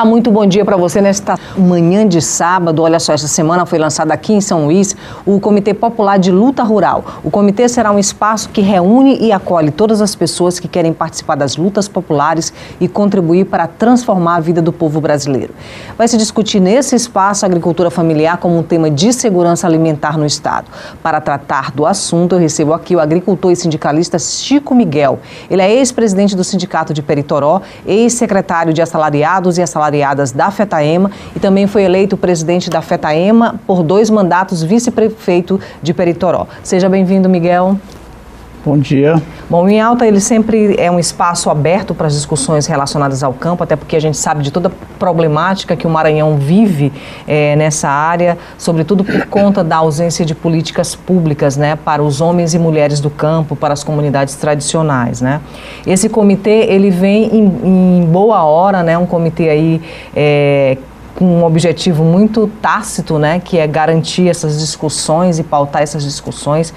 Olá, muito bom dia para você nesta manhã de sábado. Olha só, esta semana foi lançado aqui em São Luís o Comitê Popular de Luta Rural. O comitê será um espaço que reúne e acolhe todas as pessoas que querem participar das lutas populares e contribuir para transformar a vida do povo brasileiro. Vai se discutir nesse espaço a agricultura familiar como um tema de segurança alimentar no estado. Para tratar do assunto, eu recebo aqui o agricultor e sindicalista Chico Miguel. Ele é ex-presidente do Sindicato de Peritoró, ex-secretário de Assalariados e Assalariadas da FETAEMA e também foi eleito presidente da FETAEMA por 2 mandatos vice-prefeito de Peritoró. Seja bem-vindo, Miguel. Bom dia. Bom, em Alta ele sempre é um espaço aberto para as discussões relacionadas ao campo, até porque a gente sabe de toda a problemática que o Maranhão vive nessa área, sobretudo por conta da ausência de políticas públicas, né, para os homens e mulheres do campo, para as comunidades tradicionais, né. Esse comitê, ele vem em boa hora, né, um comitê aí com um objetivo muito tácito, né, que é garantir essas discussões e pautar essas discussões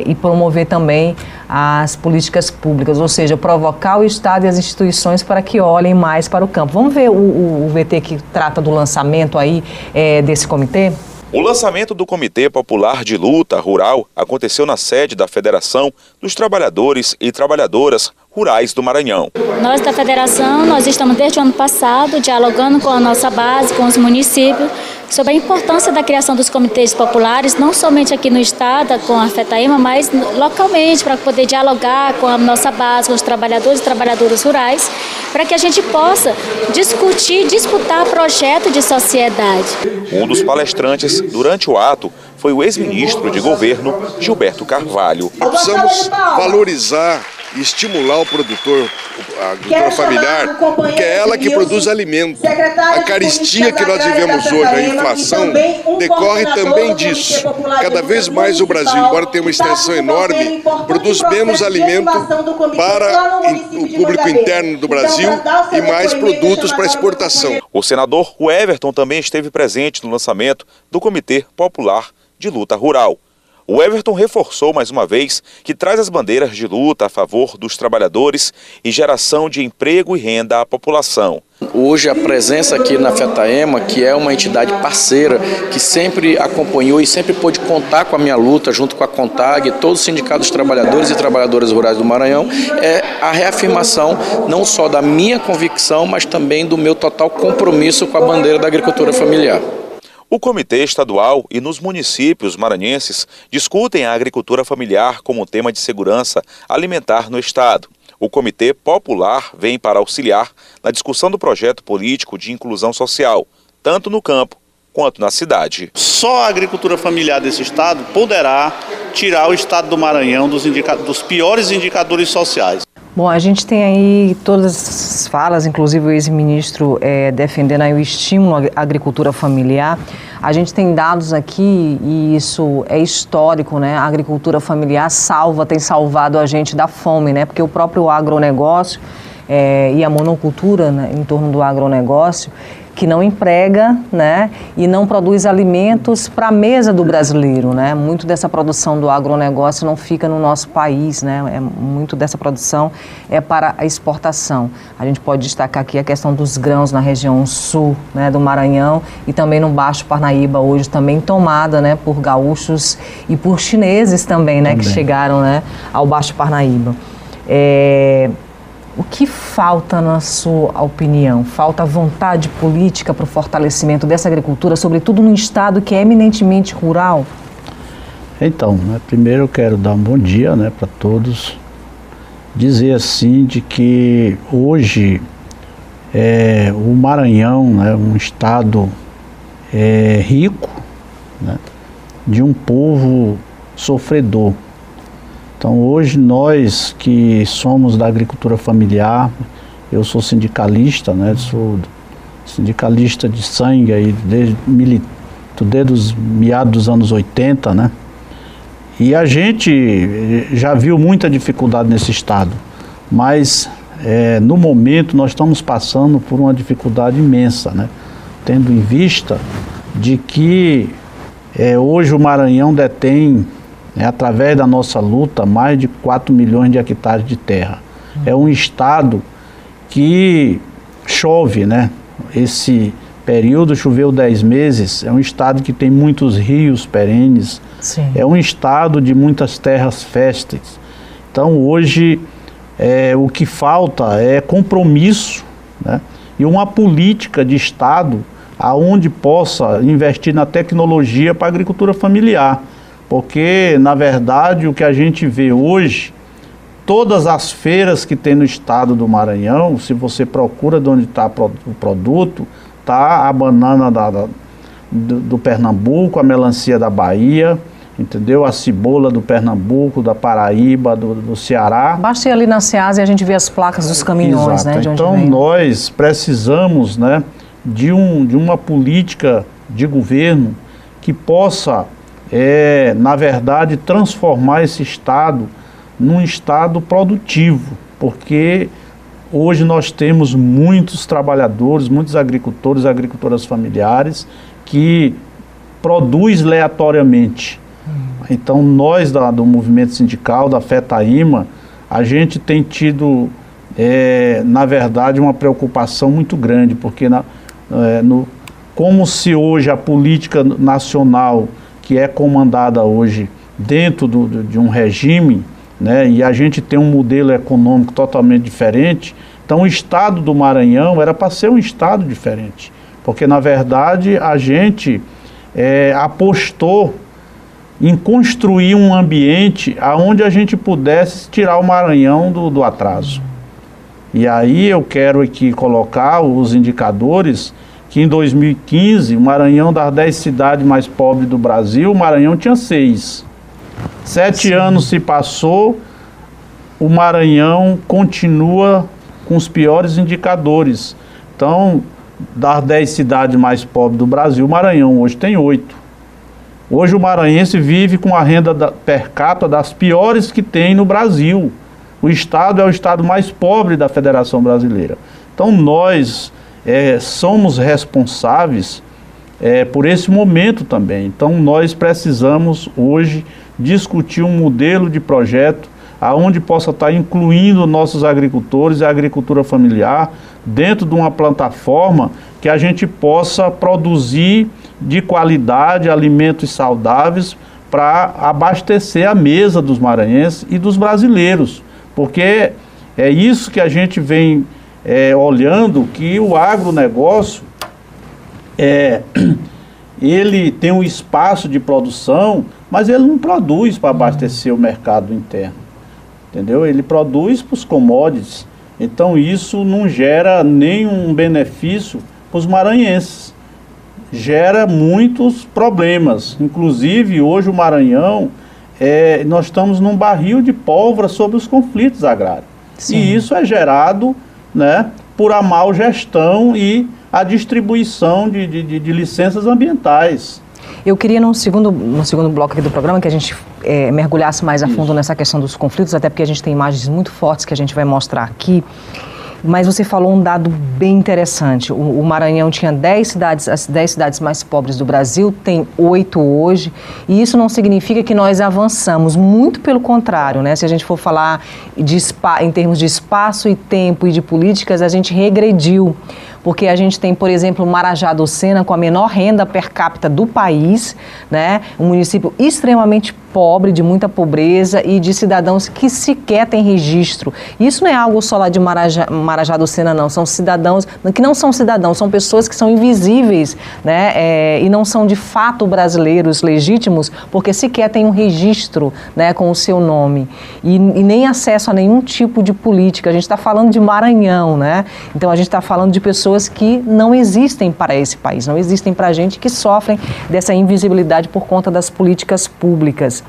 e promover também as políticas públicas, ou seja, provocar o Estado e as instituições para que olhem mais para o campo. Vamos ver o VT que trata do lançamento aí desse comitê? O lançamento do Comitê Popular de Luta Rural aconteceu na sede da Federação dos Trabalhadores e Trabalhadoras Rurais do Maranhão. Nós da Federação, nós estamos desde o ano passado dialogando com a nossa base, com os municípios, sobre a importância da criação dos comitês populares, não somente aqui no estado, com a FETAEMA, mas localmente, para poder dialogar com a nossa base, com os trabalhadores e trabalhadoras rurais, para que a gente possa discutir, disputar projeto de sociedade. Um dos palestrantes durante o ato foi o ex-ministro de governo, Gilberto Carvalho. Precisamos valorizar e estimular o produtor, a agricultura familiar, porque é ela que produz alimento. A carestia que nós vivemos hoje, a inflação, decorre também disso. Cada vez mais o Brasil, embora tenha uma extensão enorme, produz menos alimento para o público interno do Brasil e mais produtos para exportação. O senador Everton também esteve presente no lançamento do Comitê Popular de Luta Rural. O Everton reforçou mais uma vez que traz as bandeiras de luta a favor dos trabalhadores e geração de emprego e renda à população. Hoje a presença aqui na FETAEMA, que é uma entidade parceira, que sempre acompanhou e sempre pôde contar com a minha luta junto com a CONTAG, todos os sindicatos dos trabalhadores e trabalhadoras rurais do Maranhão, é a reafirmação não só da minha convicção, mas também do meu total compromisso com a bandeira da agricultura familiar. O Comitê Estadual e nos municípios maranhenses discutem a agricultura familiar como tema de segurança alimentar no estado. O Comitê Popular vem para auxiliar na discussão do projeto político de inclusão social, tanto no campo quanto na cidade. Só a agricultura familiar desse estado poderá tirar o estado do Maranhão dos piores indicadores sociais. Bom, a gente tem aí todas as falas, inclusive o ex-ministro defendendo aí o estímulo à agricultura familiar. A gente tem dados aqui e isso é histórico, né? A agricultura familiar tem salvado a gente da fome, né? Porque o próprio agronegócio e a monocultura, né, em torno do agronegócio, que não emprega, né, e não produz alimentos para a mesa do brasileiro, né? Muito dessa produção do agronegócio não fica no nosso país, né? Muito dessa produção é para a exportação. A gente pode destacar aqui a questão dos grãos na região sul, né, do Maranhão e também no Baixo Parnaíba, hoje também tomada, né, por gaúchos e por chineses também, né, que chegaram, né, ao Baixo Parnaíba. O que falta, na sua opinião? Falta vontade política para o fortalecimento dessa agricultura, sobretudo num estado que é eminentemente rural? Então, primeiro eu quero dar um bom dia, né, para todos. Dizer assim de que hoje o Maranhão é um estado rico, né, de um povo sofredor. Então hoje nós que somos da agricultura familiar, eu sou sindicalista, né? Sou sindicalista de sangue aí desde os meados dos anos 80, né? E a gente já viu muita dificuldade nesse estado, mas no momento nós estamos passando por uma dificuldade imensa, né? Tendo em vista de que hoje o Maranhão detém, através da nossa luta, mais de 4 milhões de hectares de terra. É um estado que chove, né? esse período, choveu 10 meses, é um estado que tem muitos rios perenes, sim, é um estado de muitas terras férteis. Então hoje o que falta é compromisso, né, e uma política de estado aonde possa investir na tecnologia para a agricultura familiar, porque na verdade o que a gente vê hoje, todas as feiras que tem no estado do Maranhão, se você procura de onde está o produto, tá a banana do Pernambuco, a melancia da Bahia, entendeu? A cebola do Pernambuco, da Paraíba, do Ceará. Basta ir ali na Ceasa e a gente vê as placas dos caminhões, exato, né? De onde então vem. Nós precisamos, né, de uma política de governo que possa, na verdade, transformar esse estado num estado produtivo, porque hoje nós temos muitos trabalhadores, muitos agricultores e agricultoras familiares que produzem aleatoriamente. Então nós do movimento sindical, da FETAÍMA, a gente tem tido, na verdade, uma preocupação muito grande, porque como se hoje a política nacional, que é comandada hoje dentro de um regime, né, e a gente tem um modelo econômico totalmente diferente, então o estado do Maranhão era para ser um estado diferente, porque na verdade a gente apostou em construir um ambiente onde a gente pudesse tirar o Maranhão do atraso. E aí eu quero aqui colocar os indicadores que em 2015, o Maranhão, das 10 cidades mais pobres do Brasil, o Maranhão tinha 6. 7 anos se passou, o Maranhão continua com os piores indicadores. Então, das 10 cidades mais pobres do Brasil, o Maranhão hoje tem 8. Hoje o maranhense vive com a renda per capita das piores que tem no Brasil. O estado é o estado mais pobre da Federação Brasileira. Então nós somos responsáveis por esse momento também. Então nós precisamos hoje discutir um modelo de projeto aonde possa estar incluindo nossos agricultores e a agricultura familiar dentro de uma plataforma que a gente possa produzir de qualidade alimentos saudáveis para abastecer a mesa dos maranhenses e dos brasileiros, porque é isso que a gente vem olhando, que o agronegócio ele tem um espaço de produção, mas ele não produz para abastecer o mercado interno, entendeu? Ele produz para os commodities, então isso não gera nenhum benefício para os maranhenses, gera muitos problemas. Inclusive hoje o Maranhão, nós estamos num barril de pólvora sobre os conflitos agrários. Sim. E isso é gerado, né, por a má gestão e a distribuição de licenças ambientais. Eu queria, no segundo bloco aqui do programa, que a gente mergulhasse mais a fundo nessa questão dos conflitos, até porque a gente tem imagens muito fortes que a gente vai mostrar aqui. Mas você falou um dado bem interessante. O Maranhão tinha 10 cidades, as 10 cidades mais pobres do Brasil, tem 8 hoje, e isso não significa que nós avançamos, muito pelo contrário, né? Se a gente for falar em termos de espaço e tempo e de políticas, a gente regrediu. Porque a gente tem, por exemplo, Marajá do Sena com a menor renda per capita do país, né? Um município extremamente pobre, de muita pobreza e de cidadãos que sequer têm registro. Isso não é algo só lá de Marajá do Sena, não. São cidadãos que não são cidadãos, são pessoas que são invisíveis, né? E não são de fato brasileiros legítimos, porque sequer têm um registro, né, com o seu nome. E nem acesso a nenhum tipo de política. A gente está falando de Maranhão, né? Então a gente está falando de pessoas que não existem para esse país, não existem para a gente, que sofrem dessa invisibilidade por conta das políticas públicas.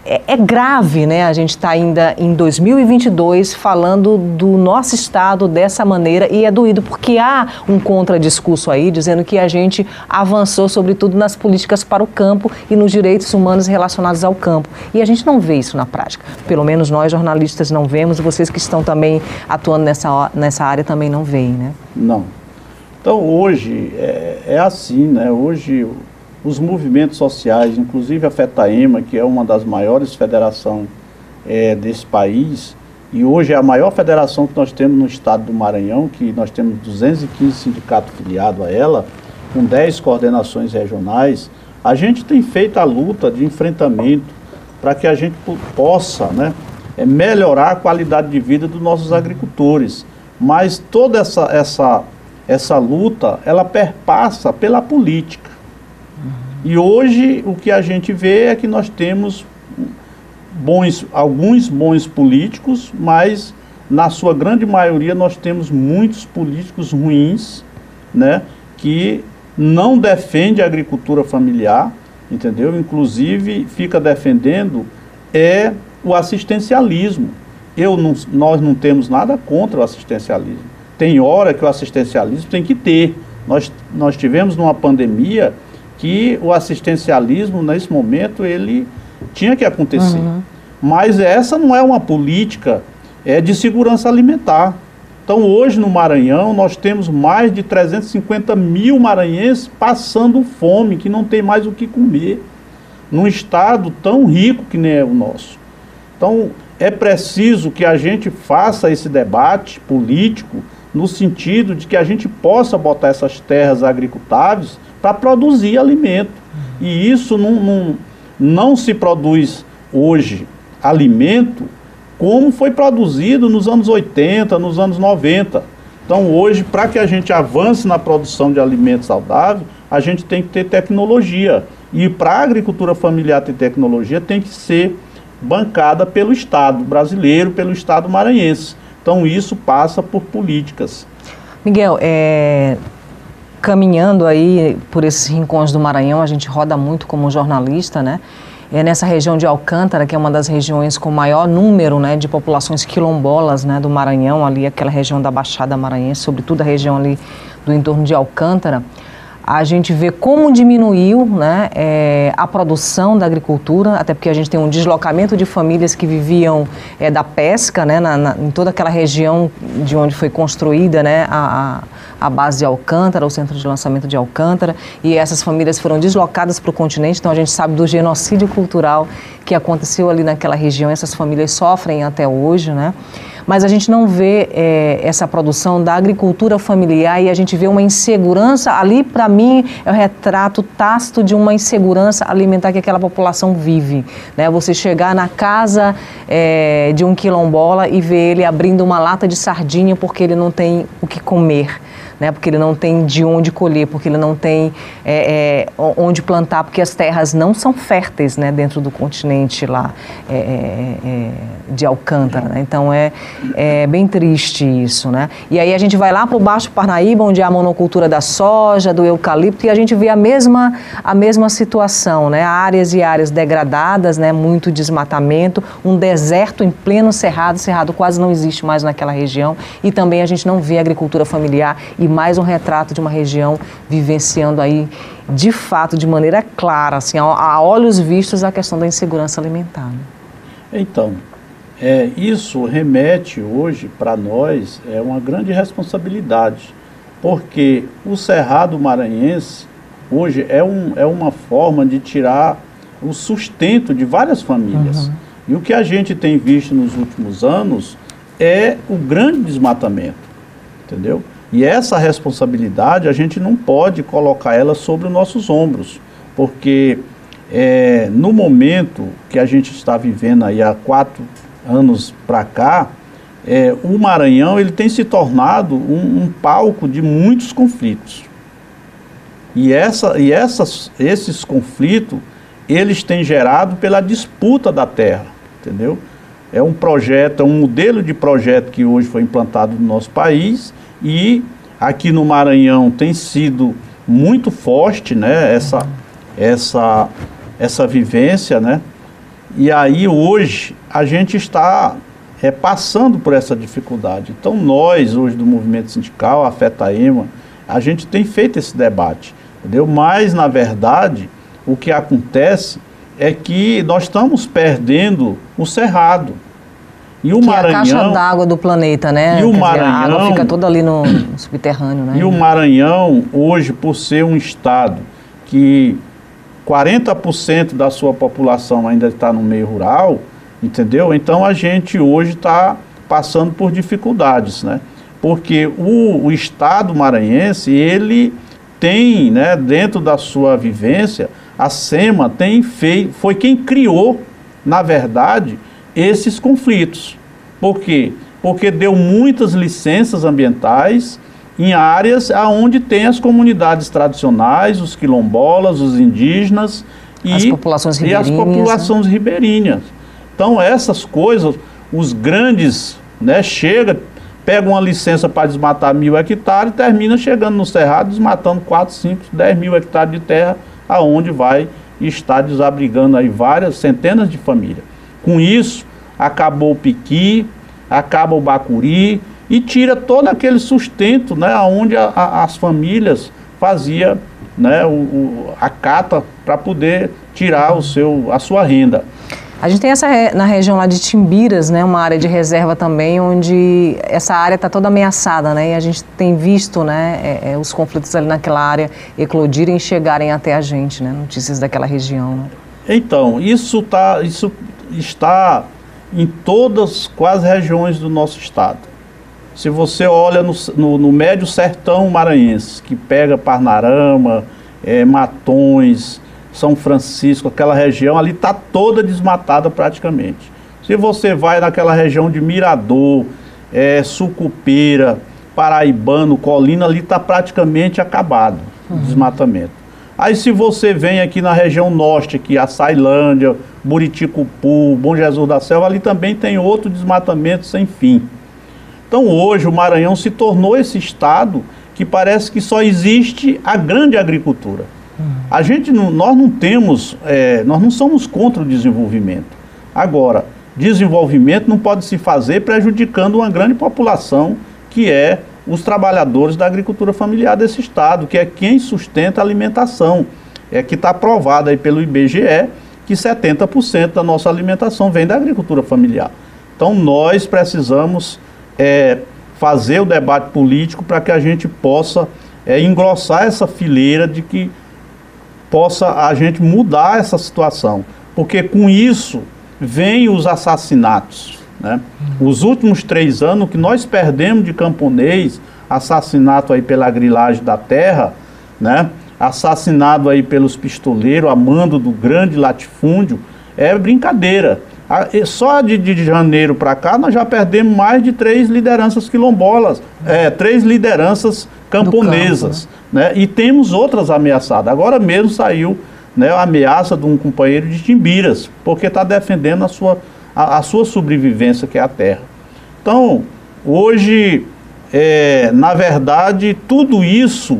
É grave, né? A gente está ainda em 2022 falando do nosso estado dessa maneira, e é doído porque há um contradiscurso aí dizendo que a gente avançou sobretudo nas políticas para o campo e nos direitos humanos relacionados ao campo. E a gente não vê isso na prática. Pelo menos nós jornalistas não vemos, e vocês que estão também atuando nessa área também não veem, né? Não. Então hoje é assim, né? Hoje os movimentos sociais, inclusive a FETAÍMA, que é uma das maiores federações desse país, e hoje é a maior federação que nós temos no estado do Maranhão, que nós temos 215 sindicatos filiados a ela, com 10 coordenações regionais. A gente tem feito a luta de enfrentamento para que a gente possa, né, melhorar a qualidade de vida dos nossos agricultores. Mas toda essa luta, ela perpassa pela política. E hoje o que a gente vê é que nós temos alguns bons políticos, mas na sua grande maioria nós temos muitos políticos ruins, né, que não defendem a agricultura familiar, entendeu? Inclusive fica defendendo o assistencialismo. Nós não temos nada contra o assistencialismo. Tem hora que o assistencialismo tem que ter. Nós tivemos numa pandemia que o assistencialismo, nesse momento, ele tinha que acontecer. Mas essa não é uma política de segurança alimentar. Então, hoje no Maranhão, nós temos mais de 350 mil maranhenses passando fome, que não tem mais o que comer, num estado tão rico que nem é o nosso. Então, é preciso que a gente faça esse debate político no sentido de que a gente possa botar essas terras agricultáveis para produzir alimento. E isso não se produz hoje alimento como foi produzido nos anos 80, nos anos 90. Então hoje, para que a gente avance na produção de alimentos saudáveis, a gente tem que ter tecnologia. E para a agricultura familiar ter tecnologia, tem que ser bancada pelo Estado brasileiro, pelo Estado maranhense. Então isso passa por políticas. Miguel, caminhando aí por esses rincões do Maranhão, a gente roda muito como jornalista, né? Nessa região de Alcântara, que é uma das regiões com maior número, né, de populações quilombolas, né, do Maranhão, ali aquela região da Baixada Maranhense, sobretudo a região ali do entorno de Alcântara, a gente vê como diminuiu, né, a produção da agricultura, até porque a gente tem um deslocamento de famílias que viviam da pesca, né, em toda aquela região de onde foi construída, né, a base de Alcântara, o centro de lançamento de Alcântara, e essas famílias foram deslocadas para o continente. Então a gente sabe do genocídio cultural que aconteceu ali naquela região, essas famílias sofrem até hoje, né? Mas a gente não vê essa produção da agricultura familiar e a gente vê uma insegurança, ali para mim é o retrato tácito de uma insegurança alimentar que aquela população vive, né? Você chegar na casa de um quilombola e ver ele abrindo uma lata de sardinha porque ele não tem o que comer, né? Porque ele não tem de onde colher, porque ele não tem onde plantar, porque as terras não são férteis, né, dentro do continente lá de Alcântara, né? Então é bem triste isso, né? E aí a gente vai lá para o Baixo Parnaíba, onde há a monocultura da soja, do eucalipto, e a gente vê a mesma situação, né? Áreas e áreas degradadas, né? Muito desmatamento, um deserto em pleno cerrado quase não existe mais naquela região, e também a gente não vê agricultura familiar, e mais um retrato de uma região vivenciando aí, de fato, de maneira clara, assim, a olhos vistos, a questão da insegurança alimentar. Então, isso remete hoje para nós, uma grande responsabilidade, porque o Cerrado Maranhense hoje é uma forma de tirar o sustento de várias famílias. E o que a gente tem visto nos últimos anos é o grande desmatamento, entendeu? E essa responsabilidade a gente não pode colocar ela sobre os nossos ombros, porque no momento que a gente está vivendo aí há 4 anos para cá, o Maranhão ele tem se tornado um palco de muitos conflitos. E esses conflitos, eles têm gerado pela disputa da terra, entendeu? É um projeto, um modelo de projeto que hoje foi implantado no nosso país, e aqui no Maranhão tem sido muito forte, né, essa vivência, né? E aí hoje a gente está passando por essa dificuldade. Então nós, hoje do movimento sindical, a FETAEMA, a gente tem feito esse debate, entendeu? Mas, na verdade, o que acontece é que nós estamos perdendo o cerrado. E o Maranhão, é a caixa d'água do planeta, né? E o Maranhão, a água fica toda ali no subterrâneo, né? E o Maranhão, hoje, por ser um estado que 40% da sua população ainda está no meio rural, entendeu? Então a gente hoje está passando por dificuldades, né? Porque o Estado maranhense, ele tem, né, dentro da sua vivência, a SEMA foi quem criou, na verdade, esses conflitos. Por quê? Porque deu muitas licenças ambientais em áreas onde tem as comunidades tradicionais, os quilombolas, os indígenas as populações ribeirinhas. Então essas coisas, os grandes, né, pegam uma licença para desmatar 1.000 hectares e termina chegando no Cerrado desmatando 4, 5, 10 mil hectares de terra, aonde vai estar desabrigando aí centenas de famílias. Com isso, acabou o piqui, acaba o bacuri e tira todo aquele sustento, né, onde as famílias faziam, né, a cata para poder tirar a sua renda. A gente tem na região lá de Timbiras, né, uma área de reserva também, onde essa área está toda ameaçada, né, e a gente tem visto, né, os conflitos ali naquela área eclodirem e chegarem até a gente, né, notícias daquela região. Né? Então, isso está em todas quase regiões do nosso estado. Se você olha no médio sertão maranhense, que pega Parnarama, Matões, São Francisco, aquela região ali está toda desmatada praticamente. Se você vai naquela região de Mirador, Sucupira, Paraibano, Colina, ali está praticamente acabado o desmatamento. Aí se você vem aqui na região norte, aqui, Açailândia, Buriticupu, Bom Jesus da Selva, ali também tem outro desmatamento sem fim. Então hoje o Maranhão se tornou esse estado que parece que só existe a grande agricultura. Nós não somos contra o desenvolvimento. Agora, desenvolvimento não pode se fazer prejudicando uma grande população, que é os trabalhadores da agricultura familiar desse estado, que é quem sustenta a alimentação. Que está provado aí pelo IBGE que 70% da nossa alimentação vem da agricultura familiar. Então nós precisamos fazer o debate político para que a gente possa engrossar essa fileira de que possa a gente mudar essa situação, porque com isso vem os assassinatos, né? Os últimos 3 anos que nós perdemos de camponês, assassinato aí pela grilagem da terra, né? Assassinado aí pelos pistoleiros, a mando do grande latifúndio, é brincadeira. Só de janeiro para cá nós já perdemos mais de 3 lideranças quilombolas, 3 lideranças camponesas, campo, né? E temos outras ameaçadas. Agora mesmo saiu, né, a ameaça de um companheiro de Timbiras, porque está defendendo a sua sobrevivência, que é a terra. Então, hoje, na verdade, tudo isso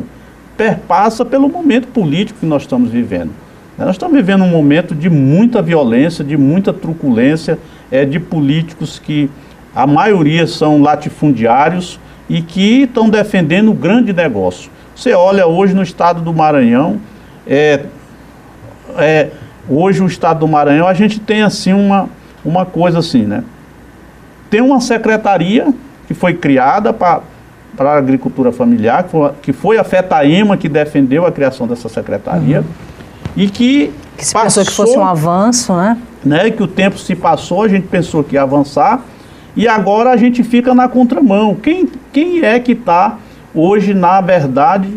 perpassa pelo momento político que nós estamos vivendo. Nós estamos vivendo um momento de muita violência, de muita truculência, de políticos que a maioria são latifundiários e que estão defendendo o grande negócio. Você olha hoje no estado do Maranhão, hoje o estado do Maranhão, a gente tem assim uma coisa assim, né? Tem uma secretaria que foi criada para a agricultura familiar, que foi a FETAEMA que defendeu a criação dessa secretaria. E que se pensou que fosse um avanço, né? Que o tempo se passou, a gente pensou que ia avançar, e agora a gente fica na contramão. Quem é que está hoje, na verdade,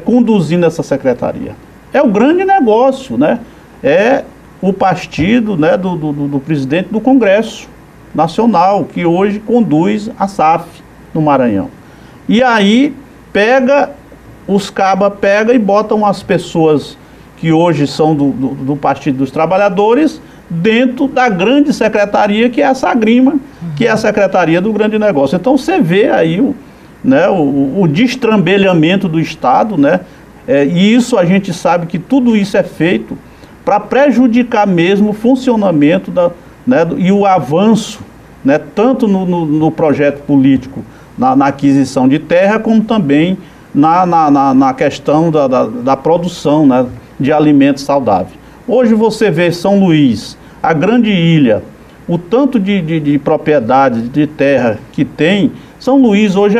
conduzindo essa secretaria? É o grande negócio, né? É o partido, né, do presidente do Congresso Nacional, que hoje conduz a SAF no Maranhão. E aí os cabas pegam e botam as pessoas que hoje são do Partido dos Trabalhadores, dentro da grande secretaria, que é a Sagrima, que é a secretaria do grande negócio. Então você vê aí o destrambelhamento do Estado, né? E isso a gente sabe que tudo isso é feito para prejudicar mesmo o funcionamento e o avanço, né? Tanto no projeto político, na aquisição de terra, como também na questão da produção, né, de alimentos saudáveis. Hoje você vê São Luís, a grande ilha, o tanto de propriedade de terra que tem. São Luís hoje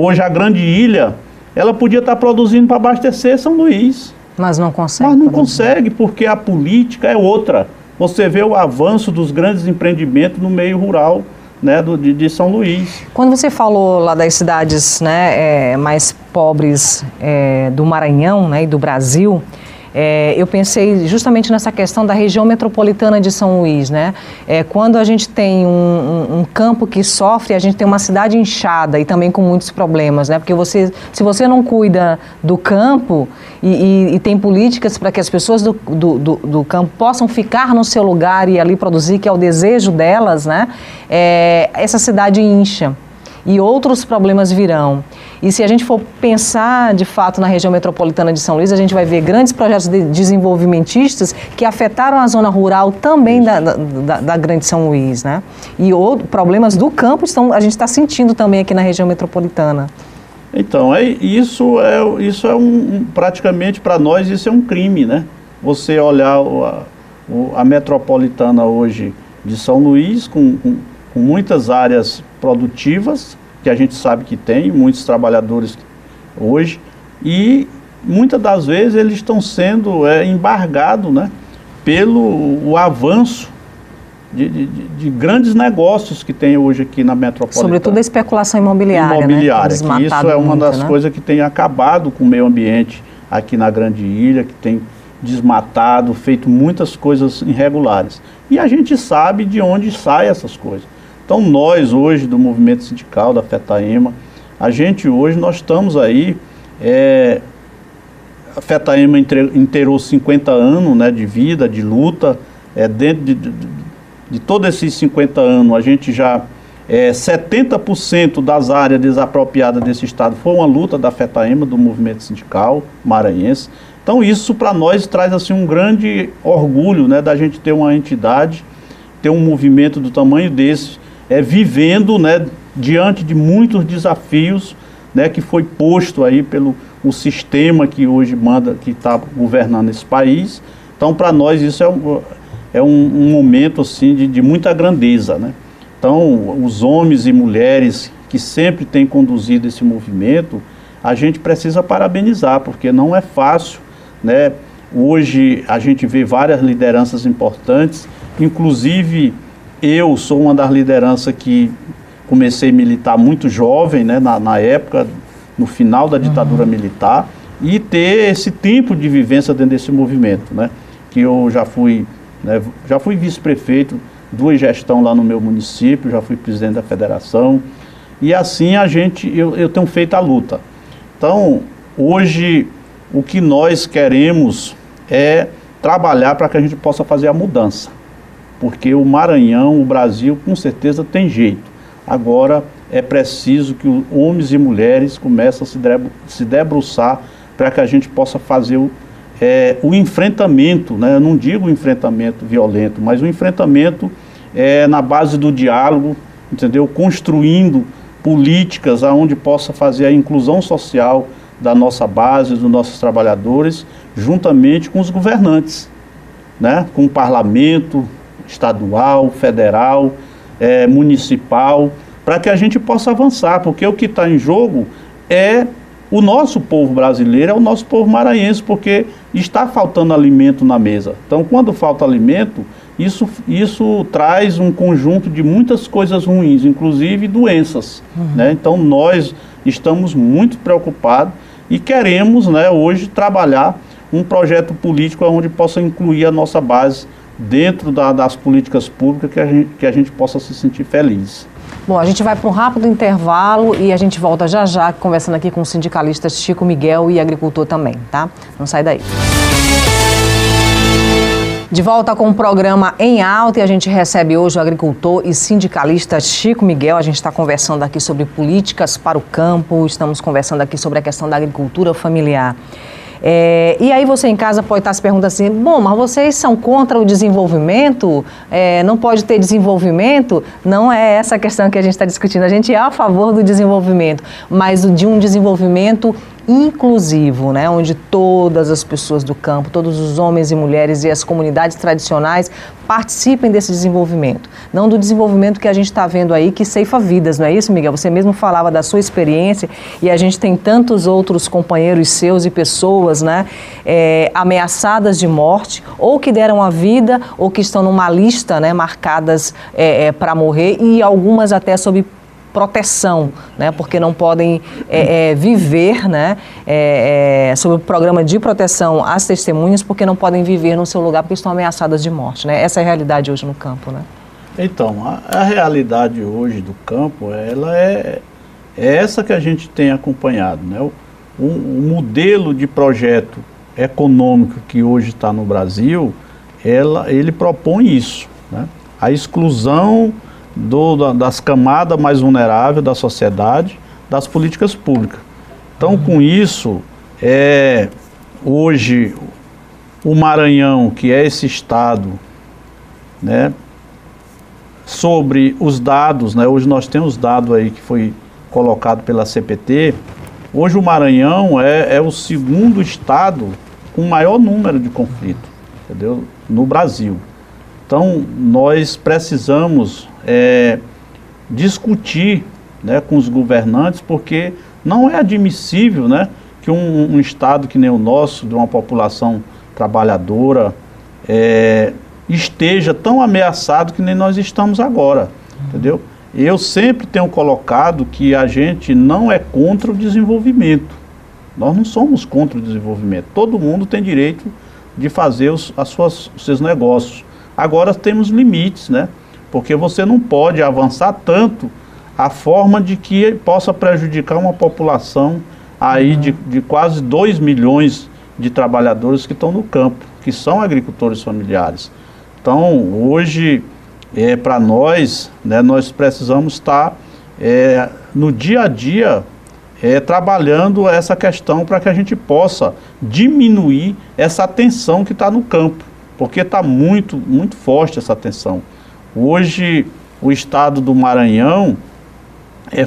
hoje a grande ilha, ela podia estar produzindo para abastecer São Luís. Mas não consegue. Mas não consegue, porque a política é outra. você vê o avanço dos grandes empreendimentos no meio rural, né, de São Luís. Quando você falou lá das cidades, né, mais pobres do Maranhão, né, e do Brasil, eu pensei justamente nessa questão da região metropolitana de São Luís, né? Quando a gente tem um campo que sofre, a gente tem uma cidade inchada e também com muitos problemas, né? Porque se você não cuida do campo e tem políticas para que as pessoas do campo possam ficar no seu lugar e ali produzir, que é o desejo delas, né? Essa cidade incha. E outros problemas virão. E se a gente for pensar, de fato, na região metropolitana de São Luís, a gente vai ver grandes projetos desenvolvimentistas que afetaram a zona rural também da grande São Luís, né? E problemas do campo a gente está sentindo também aqui na região metropolitana. Então, isso é praticamente para nós, isso é um crime, né? Você olhar a metropolitana hoje de São Luís com muitas áreas produtivas, que a gente sabe que tem, muitos trabalhadores hoje, e muitas das vezes eles estão sendo embargados, né, pelo avanço de grandes negócios que tem hoje aqui na metropolitana. Sobretudo a especulação imobiliária, né? Que isso é uma das coisas que tem acabado com o meio ambiente aqui na Grande Ilha, que tem desmatado, feito muitas coisas irregulares. E a gente sabe de onde saem essas coisas. Então nós hoje do movimento sindical, da FETAEMA, nós estamos aí, a FETAEMA inteirou 50 anos, né, de vida, de luta, dentro de todos esses 50 anos a gente já, 70% das áreas desapropriadas desse estado foi uma luta da FETAEMA, do movimento sindical maranhense. Então isso para nós traz assim um grande orgulho, né, da gente ter uma entidade, ter um movimento do tamanho desse, vivendo, né, diante de muitos desafios, né, que foi posto aí pelo sistema que hoje manda, que está governando esse país. Então, para nós isso é um momento assim de muita grandeza, né? Então, os homens e mulheres que sempre têm conduzido esse movimento, a gente precisa parabenizar, porque não é fácil, né? Hoje a gente vê várias lideranças importantes, inclusive eu sou uma das lideranças que comecei a militar muito jovem, né, na época, no final da ditadura militar, e ter esse tempo de vivência dentro desse movimento, né, que eu já fui vice-prefeito, 2 gestões lá no meu município, já fui presidente da federação, e assim eu tenho feito a luta. Então, hoje, o que nós queremos é trabalhar para que a gente possa fazer a mudança. Porque o Maranhão, o Brasil, com certeza tem jeito. Agora é preciso que os homens e mulheres comecem a se debruçar para que a gente possa fazer o enfrentamento, né? Eu não digo o enfrentamento violento, mas o enfrentamento na base do diálogo, entendeu? Construindo políticas onde possa fazer a inclusão social da nossa base, dos nossos trabalhadores, juntamente com os governantes, né? Com o parlamento estadual, federal, municipal, para que a gente possa avançar, porque o que está em jogo é o nosso povo brasileiro, é o nosso povo maranhense, porque está faltando alimento na mesa. Então, quando falta alimento, isso traz um conjunto de muitas coisas ruins, inclusive doenças, né? Então, nós estamos muito preocupados e queremos, né, hoje trabalhar um projeto político onde possa incluir a nossa base dentro das políticas públicas, que a gente possa se sentir feliz. Bom, a gente vai para um rápido intervalo e a gente volta já já conversando aqui com o sindicalista Chico Miguel e agricultor também, tá? Não sai daí. De volta com o programa Em Alta, e a gente recebe hoje o agricultor e sindicalista Chico Miguel. A gente está conversando aqui sobre políticas para o campo, estamos conversando aqui sobre a questão da agricultura familiar. E aí você em casa pode estar se perguntando assim, bom, mas vocês são contra o desenvolvimento? Não pode ter desenvolvimento? Não é essa a questão que a gente está discutindo. A gente é a favor do desenvolvimento, mas de um desenvolvimento inclusivo, né, onde todas as pessoas do campo, todos os homens e mulheres e as comunidades tradicionais participem desse desenvolvimento. Não do desenvolvimento que a gente está vendo aí, que ceifa vidas, não é isso, Miguel? Você mesmo falava da sua experiência e a gente tem tantos outros companheiros seus e pessoas, né, ameaçadas de morte, ou que deram a vida, ou que estão numa lista, né, marcadas para morrer, e algumas até sob proteção, né, porque não podem viver, né, sob o programa de proteção às testemunhas, porque não podem viver no seu lugar porque estão ameaçadas de morte, né? Essa é a realidade hoje no campo, né? Então, a realidade hoje do campo, ela é essa que a gente tem acompanhado, né? O modelo de projeto econômico que hoje está no Brasil, ele propõe isso, né? A exclusão das camadas mais vulneráveis da sociedade, das políticas públicas. Então, com isso, hoje, o Maranhão, que é esse estado, né, sobre os dados, né, hoje nós temos dados aí que foi colocado pela CPT, hoje o Maranhão é o segundo estado com maior número de conflitos, entendeu, no Brasil. Então, nós precisamos discutir, né, com os governantes, porque não é admissível, né, que um estado que nem o nosso, de uma população trabalhadora, esteja tão ameaçado que nem nós estamos agora, entendeu? Eu sempre tenho colocado que a gente não é contra o desenvolvimento. Nós não somos contra o desenvolvimento. Todo mundo tem direito de fazer os seus negócios. Agora temos limites, né? Porque você não pode avançar tanto a forma de que possa prejudicar uma população aí de quase 2 milhões de trabalhadores que estão no campo, que são agricultores familiares. Então, hoje, para nós, né, nós precisamos estar no dia a dia trabalhando essa questão para que a gente possa diminuir essa tensão que está no campo, porque está muito, muito forte essa tensão. Hoje, o estado do Maranhão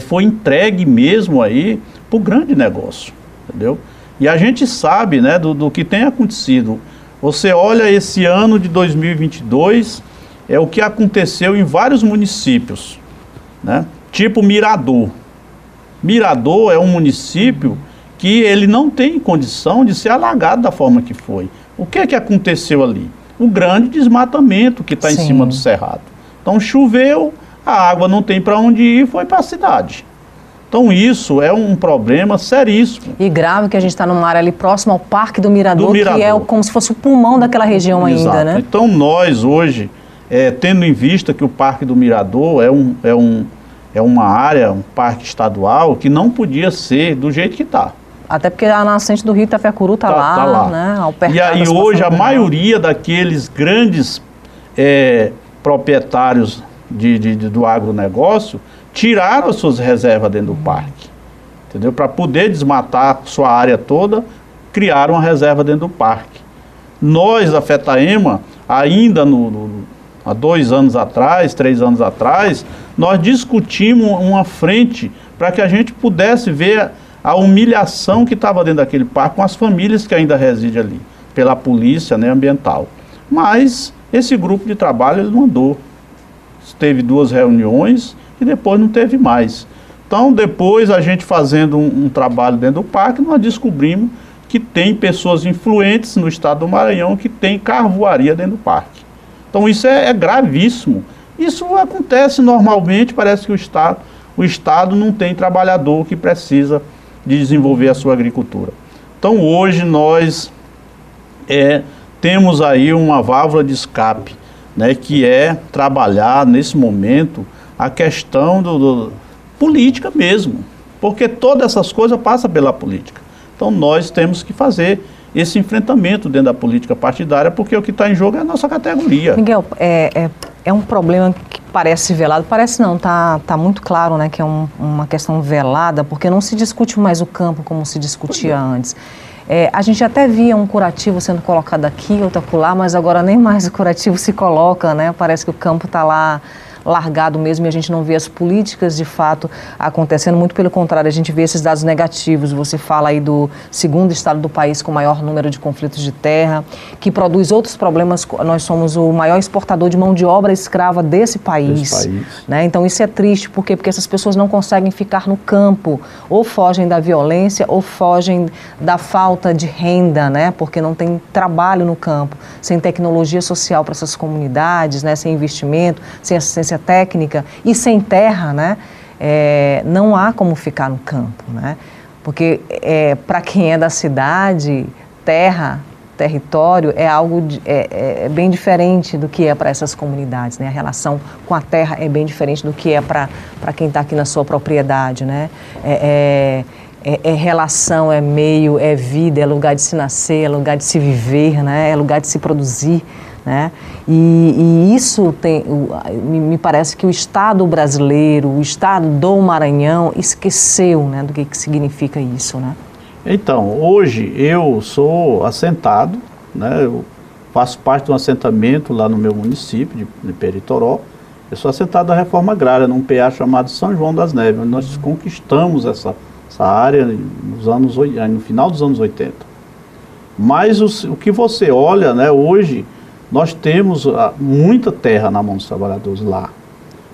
foi entregue mesmo aí para o grande negócio, entendeu? E a gente sabe, né, do que tem acontecido. Você olha esse ano de 2022, o que aconteceu em vários municípios, né? Tipo Mirador. Mirador é um município que ele não tem condição de ser alagado da forma que foi. O que aconteceu ali? O grande desmatamento que está em cima do cerrado. Então choveu, a água não tem para onde ir, foi para a cidade. Então isso é um problema seríssimo. E grave, que a gente está numa área ali próxima ao Parque do Mirador, que é como se fosse o pulmão daquela região ainda, né? Então nós hoje, tendo em vista que o Parque do Mirador é uma área, um parque estadual, que não podia ser do jeito que está. Até porque a nascente do rio Itapecuru está lá, né? E aí hoje a maioria daqueles grandes proprietários do agronegócio tiraram as suas reservas dentro do parque, entendeu? Para poder desmatar sua área toda, criaram uma reserva dentro do parque. Nós, da FETAEMA, ainda há 2 anos atrás, 3 anos atrás, nós discutimos uma frente para que a gente pudesse ver a humilhação que estava dentro daquele parque com as famílias que ainda residem ali, pela polícia, né, ambiental. Mas esse grupo de trabalho ele não andou. Teve 2 reuniões e depois não teve mais. Então, depois a gente fazendo um trabalho dentro do parque, nós descobrimos que tem pessoas influentes no estado do Maranhão que tem carvoaria dentro do parque. Então isso é gravíssimo. Isso acontece normalmente, parece que o estado não tem trabalhador que precisa de desenvolver a sua agricultura. Então hoje nós temos aí uma válvula de escape, né, que é trabalhar nesse momento a questão política mesmo, porque todas essas coisas passam pela política. Então nós temos que fazer esse enfrentamento dentro da política partidária, porque o que está em jogo é a nossa categoria. Miguel, é um problema que parece velado, parece não, tá muito claro, né, que é uma questão velada, porque não se discute mais o campo como se discutia antes. A gente até via um curativo sendo colocado aqui, outro acolá, mas agora nem mais o curativo se coloca, né? Parece que o campo está lá largado mesmo e a gente não vê as políticas de fato acontecendo, muito pelo contrário, a gente vê esses dados negativos. Você fala aí do segundo estado do país com maior número de conflitos de terra, que produz outros problemas. Nós somos o maior exportador de mão de obra escrava desse país. Né? Então isso é triste, por quê? Porque essas pessoas não conseguem ficar no campo, ou fogem da violência, ou fogem da falta de renda, né? Porque não tem trabalho no campo, sem tecnologia social para essas comunidades, né? Sem investimento, sem assistência técnica e sem terra, né? Não há como ficar no campo, né? Porque para quem é da cidade, terra, território é algo bem diferente do que é para essas comunidades, né? A relação com a terra é bem diferente do que é para quem está aqui na sua propriedade, né? Relação, é meio, é vida, é lugar de se nascer, é lugar de se viver, né? É lugar de se produzir, né? E isso me parece que o Estado brasileiro, o Estado do Maranhão esqueceu, né, do que significa isso, né? Então, hoje eu sou assentado, né? Eu faço parte de um assentamento lá no meu município de Peritoró. Eu sou assentado da reforma agrária, num PA chamado São João das Neves, onde nós conquistamos essa área no final dos anos 80. Mas o que você olha, né, hoje nós temos muita terra na mão dos trabalhadores lá.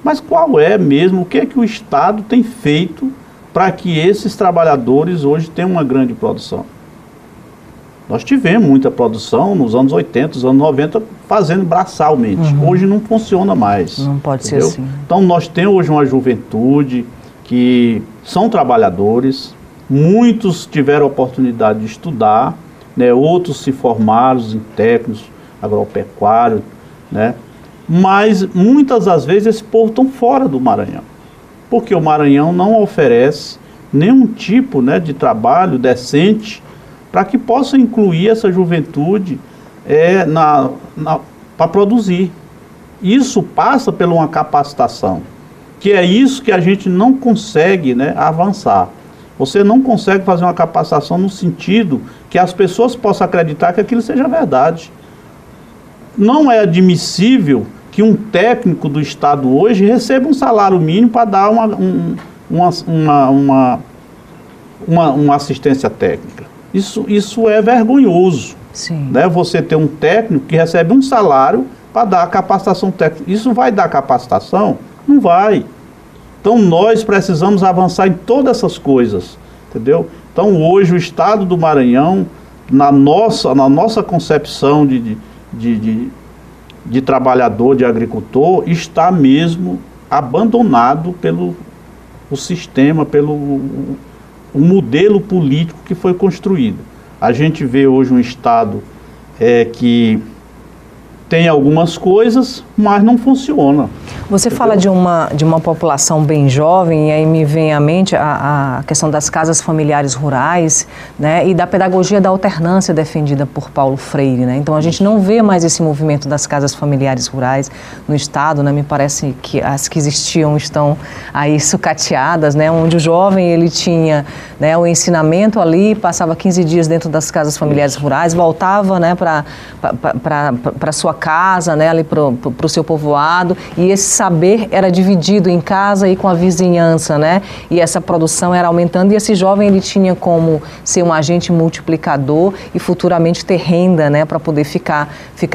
Mas qual é mesmo, o que é que o Estado tem feito para que esses trabalhadores hoje tenham uma grande produção? Nós tivemos muita produção nos anos 80, nos anos 90, fazendo braçalmente. Hoje não funciona mais. Não pode entendeu? ser assim. Então nós temos hoje uma juventude que são trabalhadores, muitos tiveram a oportunidade de estudar, né, outros se formaram em técnicos agropecuários, né, mas muitas das vezes esse povo estão fora do Maranhão, porque o Maranhão não oferece nenhum tipo, né, de trabalho decente para que possa incluir essa juventude para produzir. Isso passa por uma capacitação, que é isso que a gente não consegue, né, avançar. Você não consegue fazer uma capacitação no sentido que as pessoas possam acreditar que aquilo seja verdade. Não é admissível que um técnico do Estado hoje receba um salário mínimo para dar uma assistência técnica. Isso é vergonhoso. Sim. Né? Você ter um técnico que recebe um salário para dar a capacitação técnica. Isso vai dar capacitação? Não vai. Então nós precisamos avançar em todas essas coisas, entendeu? Então hoje o Estado do Maranhão, na nossa concepção de trabalhador, de agricultor, está mesmo abandonado pelo sistema, pelo modelo político que foi construído. A gente vê hoje um Estado que tem algumas coisas, mas não funciona. Você fala de uma população bem jovem, e aí me vem à mente a questão das casas familiares rurais, né, e da pedagogia da alternância defendida por Paulo Freire, né? Então a gente não vê mais esse movimento das casas familiares rurais no Estado, né? Me parece que as que existiam estão aí sucateadas, né? Onde o jovem ele tinha, né, o ensinamento ali, passava 15 dias dentro das casas familiares rurais, voltava, né, para sua casa, né, ali para o seu povoado, e esse saber era dividido em casa e com a vizinhança, né? E essa produção era aumentando, e esse jovem ele tinha como ser um agente multiplicador e futuramente ter renda, né, para poder ficar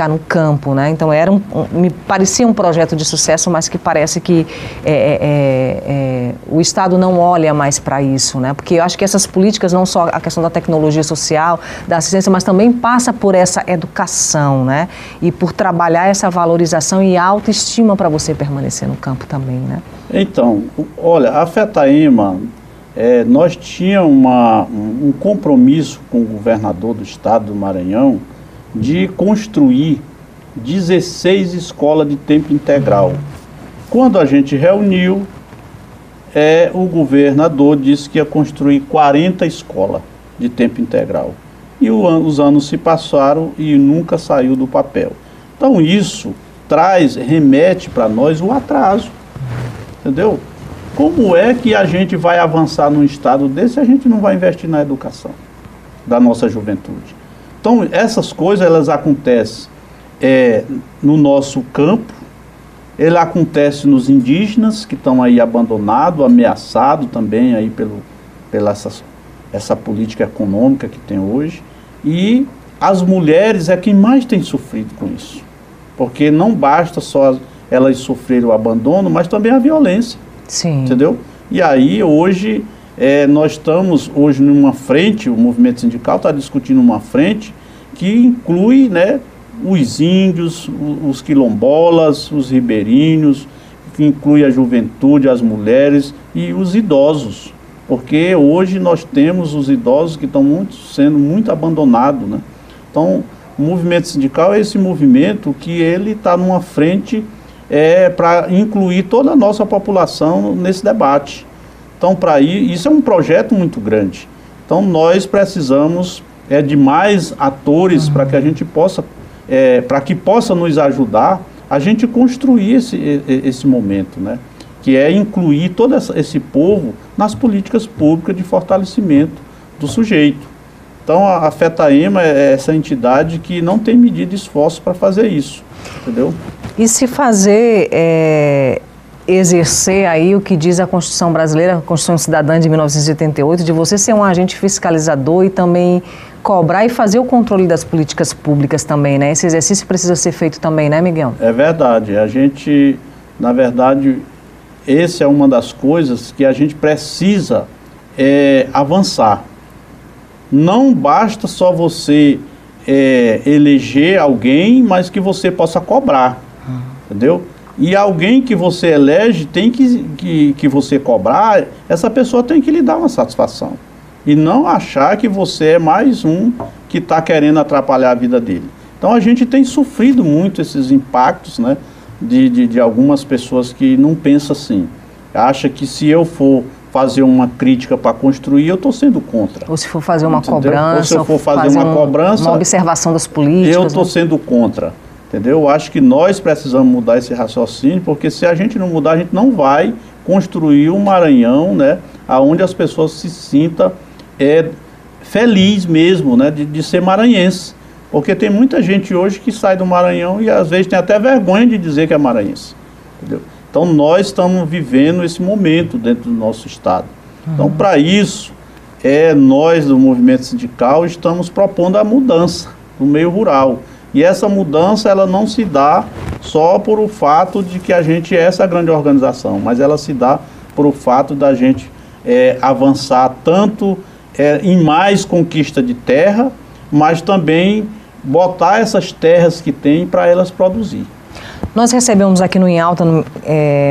no campo, né? Então era me parecia um projeto de sucesso, mas que parece que o Estado não olha mais para isso, né? Porque eu acho que essas políticas, não só a questão da tecnologia social, da assistência, mas também passa por essa educação, né? E por trabalhar essa valorização e autoestima para você permanecer no campo também, né? Então, olha, a FETAEMA, nós tínhamos um compromisso com o governador do Estado do Maranhão de construir 16 escolas de tempo integral. Quando a gente reuniu, o governador disse que ia construir 40 escolas de tempo integral. E os anos se passaram e nunca saiu do papel. Então isso remete para nós o atraso, entendeu? Como é que a gente vai avançar num estado desse se a gente não vai investir na educação da nossa juventude? Então essas coisas elas acontecem no nosso campo, Ele acontece nos indígenas, que estão aí abandonados, ameaçados também aí pela essa política econômica que tem hoje. E as mulheres é quem mais tem sofrido com isso. Porque não basta só elas sofrerem o abandono, mas também a violência. Sim. Entendeu? E aí hoje, nós estamos hoje numa frente, o movimento sindical está discutindo uma frente que inclui, né, os índios, os quilombolas, os ribeirinhos, que inclui a juventude, as mulheres e os idosos. Porque hoje nós temos os idosos que estão sendo muito abandonados, né? Então, o movimento sindical é esse movimento que ele está numa frente para incluir toda a nossa população nesse debate. Então, isso é um projeto muito grande. Então, nós precisamos de mais atores para que a gente possa, para que possa nos ajudar a gente construir esse momento, né? Que é incluir todo esse povo nas políticas públicas de fortalecimento do sujeito. Então, a FETAEMA é essa entidade que não tem medido esforço para fazer isso, entendeu? E se fazer, exercer aí o que diz a Constituição brasileira, a Constituição Cidadã de 1988, de você ser um agente fiscalizador e também cobrar e fazer o controle das políticas públicas também, né? Esse exercício precisa ser feito também, né, Miguel? É verdade. A gente, na verdade, essa é uma das coisas que a gente precisa avançar. Não basta só você eleger alguém, mas que você possa cobrar, entendeu? E alguém que você elege tem que você cobrar, essa pessoa tem que lhe dar uma satisfação. E não achar que você é mais um que está querendo atrapalhar a vida dele. Então a gente tem sofrido muito esses impactos, né, de algumas pessoas que não pensam assim. Acha que se eu for fazer uma crítica para construir, eu estou sendo contra. Ou se for fazer uma entendeu? cobrança, ou se eu for fazer uma cobrança, uma observação das políticas. Eu estou sendo contra, entendeu? Eu acho que nós precisamos mudar esse raciocínio, porque se a gente não mudar, a gente não vai construir um Maranhão, né, onde as pessoas se sintam feliz mesmo, né, de ser maranhense. Porque tem muita gente hoje que sai do Maranhão e às vezes tem até vergonha de dizer que é maranhense, entendeu? Então, nós estamos vivendo esse momento dentro do nosso estado. Então, para isso, nós do movimento sindical estamos propondo a mudança no meio rural. E essa mudança, ela não se dá só por o fato de que a gente é essa grande organização, mas ela se dá por o fato da gente avançar tanto em mais conquista de terra, mas também botar essas terras que tem para elas produzir. Nós recebemos aqui no Em Alta,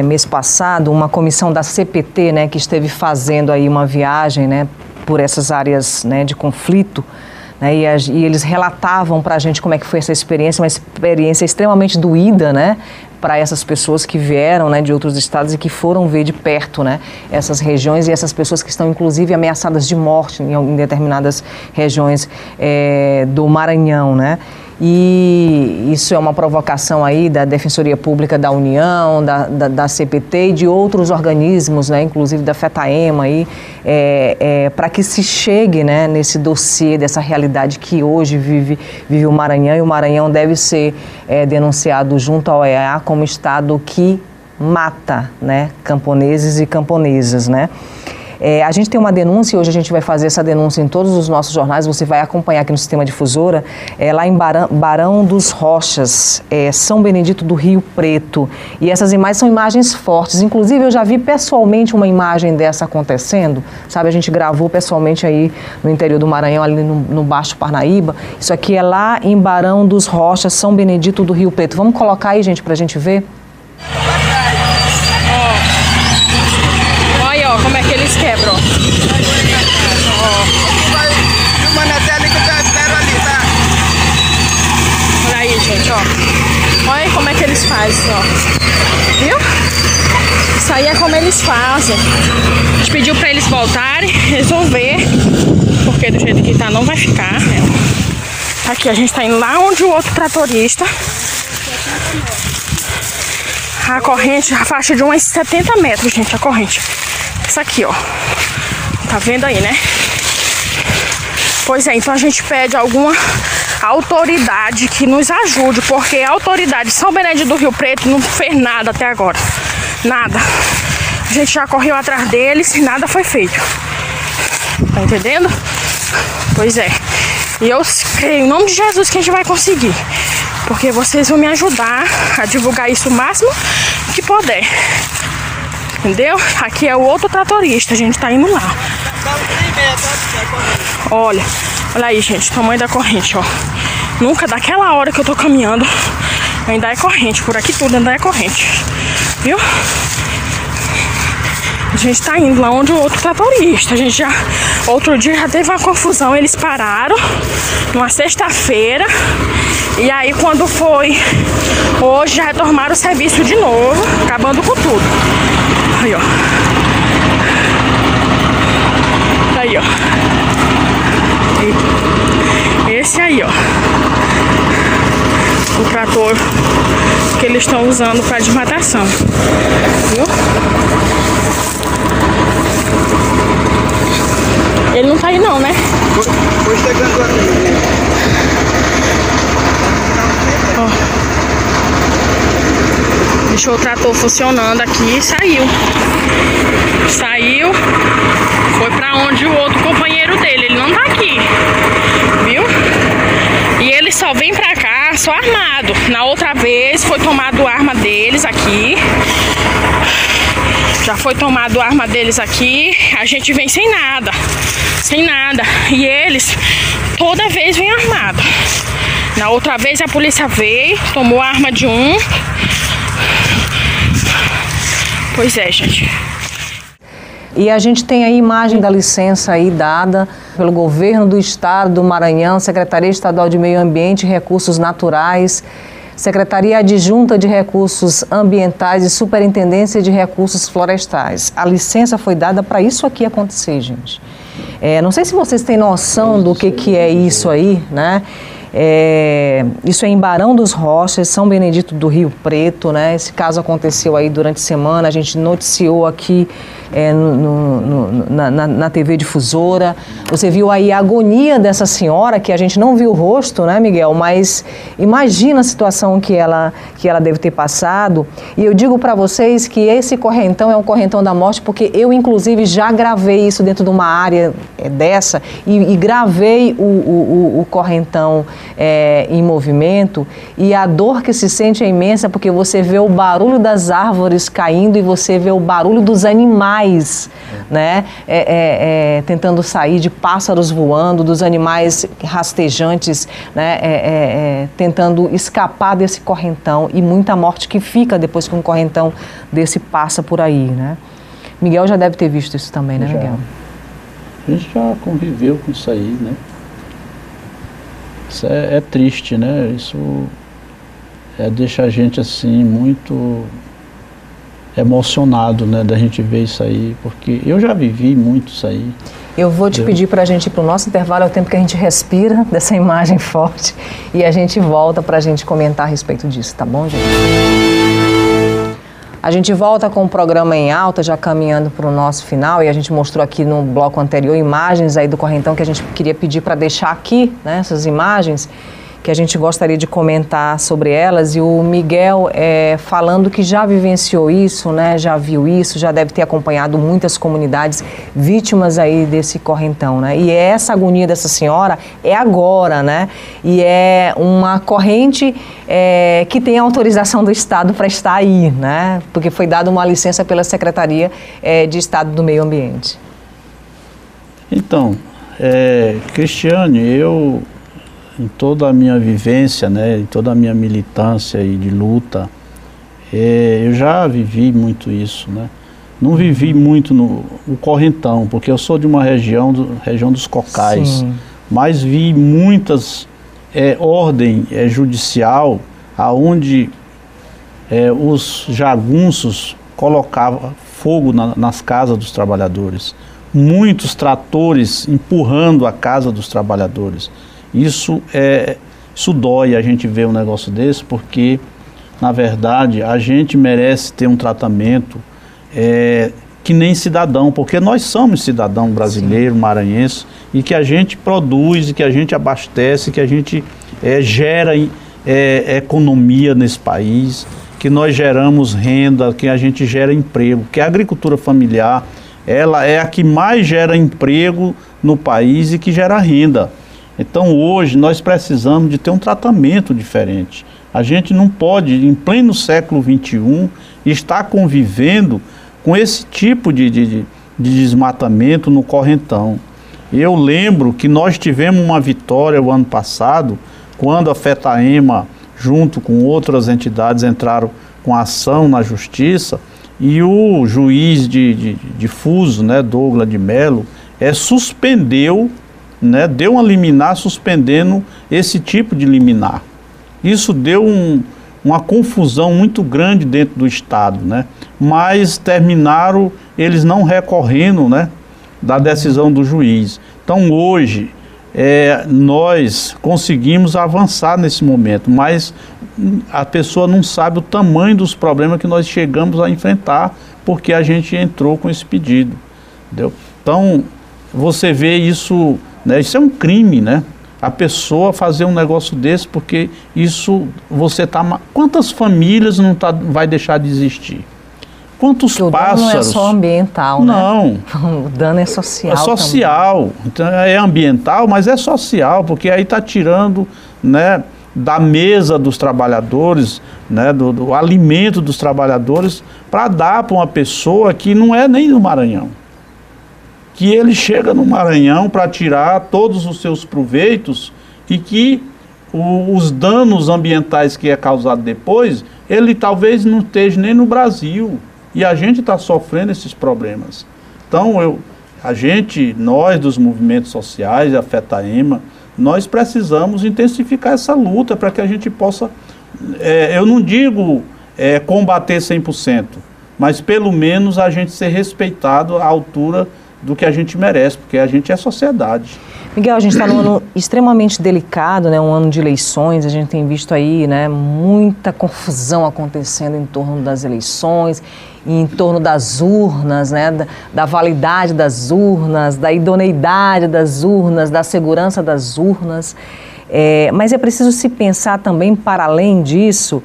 mês passado, uma comissão da CPT, né, que esteve fazendo aí uma viagem, né, por essas áreas, né, de conflito, né, e eles relatavam para a gente como é que foi essa experiência, uma experiência extremamente doída, né, para essas pessoas que vieram, né, de outros estados e que foram ver de perto, né, essas regiões e essas pessoas que estão inclusive ameaçadas de morte em determinadas regiões do Maranhão, né? E isso é uma provocação aí da Defensoria Pública da União, da CPT e de outros organismos, né, inclusive da FETAEMA, para que se chegue, né, nesse dossiê dessa realidade que hoje vive o Maranhão, e o Maranhão deve ser denunciado junto ao OEA como estado que mata, né, camponeses e camponesas, né? A gente tem uma denúncia, e hoje a gente vai fazer essa denúncia em todos os nossos jornais, você vai acompanhar aqui no Sistema Difusora, lá em Barão dos Rochas, São Benedito do Rio Preto. E essas imagens são imagens fortes, inclusive eu já vi pessoalmente uma imagem dessa acontecendo, sabe, a gente gravou pessoalmente aí no interior do Maranhão, ali no Baixo Parnaíba. Isso aqui é lá em Barão dos Rochas, São Benedito do Rio Preto. Vamos colocar aí, gente, pra gente ver? Como é que eles quebram? Olha aí, gente, ó. Olha como é que eles fazem, ó. Viu? Isso aí é como eles fazem. A gente pediu pra eles voltarem, resolver, porque do jeito que tá não vai ficar, né? Aqui a gente tá indo lá onde o outro tratorista. A corrente, a faixa de uns 70 metros, gente, a corrente. Isso aqui, ó. Tá vendo aí, né? Pois é, então a gente pede alguma autoridade que nos ajude, porque a autoridade de São Benedito do Rio Preto não fez nada até agora. Nada. A gente já correu atrás deles e nada foi feito. Tá entendendo? Pois é. E eu creio em nome de Jesus que a gente vai conseguir. Porque vocês vão me ajudar a divulgar isso o máximo que puder. Entendeu? Aqui é o outro tratorista, a gente tá indo lá. Olha aí, gente, o tamanho da corrente, ó. Nunca daquela hora que eu tô caminhando ainda é corrente, por aqui tudo ainda é corrente. Viu? A gente tá indo lá onde o outro tratorista. A gente já, outro dia já teve uma confusão, eles pararam numa sexta-feira. E aí quando foi hoje já retomaram o serviço de novo, acabando com tudo. Aí, ó. Aí, ó. Esse aí, ó. O trator que eles estão usando para desmatação. Viu? Ele não tá aí não, né? Foi chegando aqui. Deixou o trator funcionando aqui e saiu. Saiu. Foi pra onde o outro companheiro dele. Ele não tá aqui. Viu? E ele só vem pra cá só armado. Na outra vez foi tomado a arma deles aqui. Já foi tomado a arma deles aqui. A gente vem sem nada. Sem nada. E eles toda vez vêm armado. Na outra vez a polícia veio, tomou a arma de um. Pois é, gente. E a gente tem a imagem da licença aí dada pelo governo do estado do Maranhão, Secretaria Estadual de Meio Ambiente e Recursos Naturais, Secretaria Adjunta de Recursos Ambientais e Superintendência de Recursos Florestais. A licença foi dada para isso aqui acontecer, gente. Não sei se vocês têm noção do que é isso aí, né? Isso é em Barão dos Rochas, São Benedito do Rio Preto, né? Esse caso aconteceu aí durante a semana, a gente noticiou aqui na TV Difusora. Você viu aí a agonia dessa senhora, que a gente não viu o rosto, né, Miguel? Mas imagina a situação que ela deve ter passado. E eu digo para vocês que esse correntão é um correntão da morte, porque eu, inclusive, já gravei isso dentro de uma área dessa e gravei o correntão em movimento, e a dor que se sente é imensa, porque você vê o barulho das árvores caindo e você vê o barulho dos animais, né, tentando sair, de pássaros voando, dos animais rastejantes, né, tentando escapar desse correntão, e muita morte que fica depois que um correntão desse passa por aí, né? Miguel já deve ter visto isso também, né, Miguel? A gente já conviveu com isso aí, né? Isso é triste, né? Isso deixa a gente assim muito emocionado, né, da gente ver isso aí, porque eu já vivi muito isso aí. Eu vou te pedir para a gente ir para o nosso intervalo, é o tempo que a gente respira dessa imagem forte, e a gente volta para a gente comentar a respeito disso, tá bom, gente? A gente volta com o programa em alta, já caminhando para o nosso final, e a gente mostrou aqui no bloco anterior imagens aí do correntão que a gente queria pedir para deixar aqui, né, essas imagens, que a gente gostaria de comentar sobre elas, e o Miguel falando que já vivenciou isso, né, já viu isso, já deve ter acompanhado muitas comunidades vítimas aí desse correntão, né, e essa agonia dessa senhora é agora, né, e é uma corrente que tem autorização do Estado para estar aí, né, porque foi dada uma licença pela Secretaria de Estado do Meio Ambiente. Então, Cristiane, eu, em toda a minha vivência, né, em toda a minha militância e de luta, eu já vivi muito isso, né? Não vivi muito no correntão, porque eu sou de uma região dos Cocais. Sim. Mas vi muitas ordem judicial aonde os jagunços colocavam fogo nas casas dos trabalhadores. Muitos tratores empurrando a casa dos trabalhadores. Isso dói a gente ver um negócio desse, porque, na verdade, a gente merece ter um tratamento que nem cidadão, porque nós somos cidadão brasileiro, maranhense, e que a gente produz, e que a gente abastece, que a gente gera economia nesse país, que nós geramos renda, que a gente gera emprego, que a agricultura familiar, ela é a que mais gera emprego no país e que gera renda. Então hoje nós precisamos de ter um tratamento diferente. A gente não pode, em pleno século XXI, estar convivendo com esse tipo de desmatamento no correntão. Eu lembro que nós tivemos uma vitória o ano passado, quando a FETAEMA, junto com outras entidades, entraram com ação na justiça, e o juiz de Fuso, né, Douglas de Mello, suspendeu, né, deu uma liminar suspendendo esse tipo de liminar. Isso deu uma confusão muito grande dentro do Estado, né, mas terminaram eles não recorrendo, né, da decisão do juiz. Então hoje nós conseguimos avançar nesse momento, mas a pessoa não sabe o tamanho dos problemas que nós chegamos a enfrentar, porque a gente entrou com esse pedido, entendeu? Então, você vê isso, né, isso é um crime, né? A pessoa fazer um negócio desse, porque isso você tá... Quantas famílias não vai deixar de existir? Quantos pássaros... O dano não é só ambiental, não, né? O dano é social. É social. Também. Então, é ambiental, mas é social, porque aí está tirando, né, da mesa dos trabalhadores, né, do alimento dos trabalhadores, para dar para uma pessoa que não é nem do Maranhão. Que ele chega no Maranhão para tirar todos os seus proveitos e que os danos ambientais que é causado depois, ele talvez não esteja nem no Brasil. E a gente está sofrendo esses problemas. Então, nós dos movimentos sociais, a FETAEMA, nós precisamos intensificar essa luta para que a gente possa, eu não digo combater 100%, mas pelo menos a gente ser respeitado à altura do que a gente merece, porque a gente é sociedade. Miguel, a gente está num ano extremamente delicado, né, um ano de eleições, a gente tem visto aí, né, muita confusão acontecendo em torno das eleições, em torno das urnas, né, da validade das urnas, da idoneidade das urnas, da segurança das urnas. Mas é preciso se pensar também, para além disso,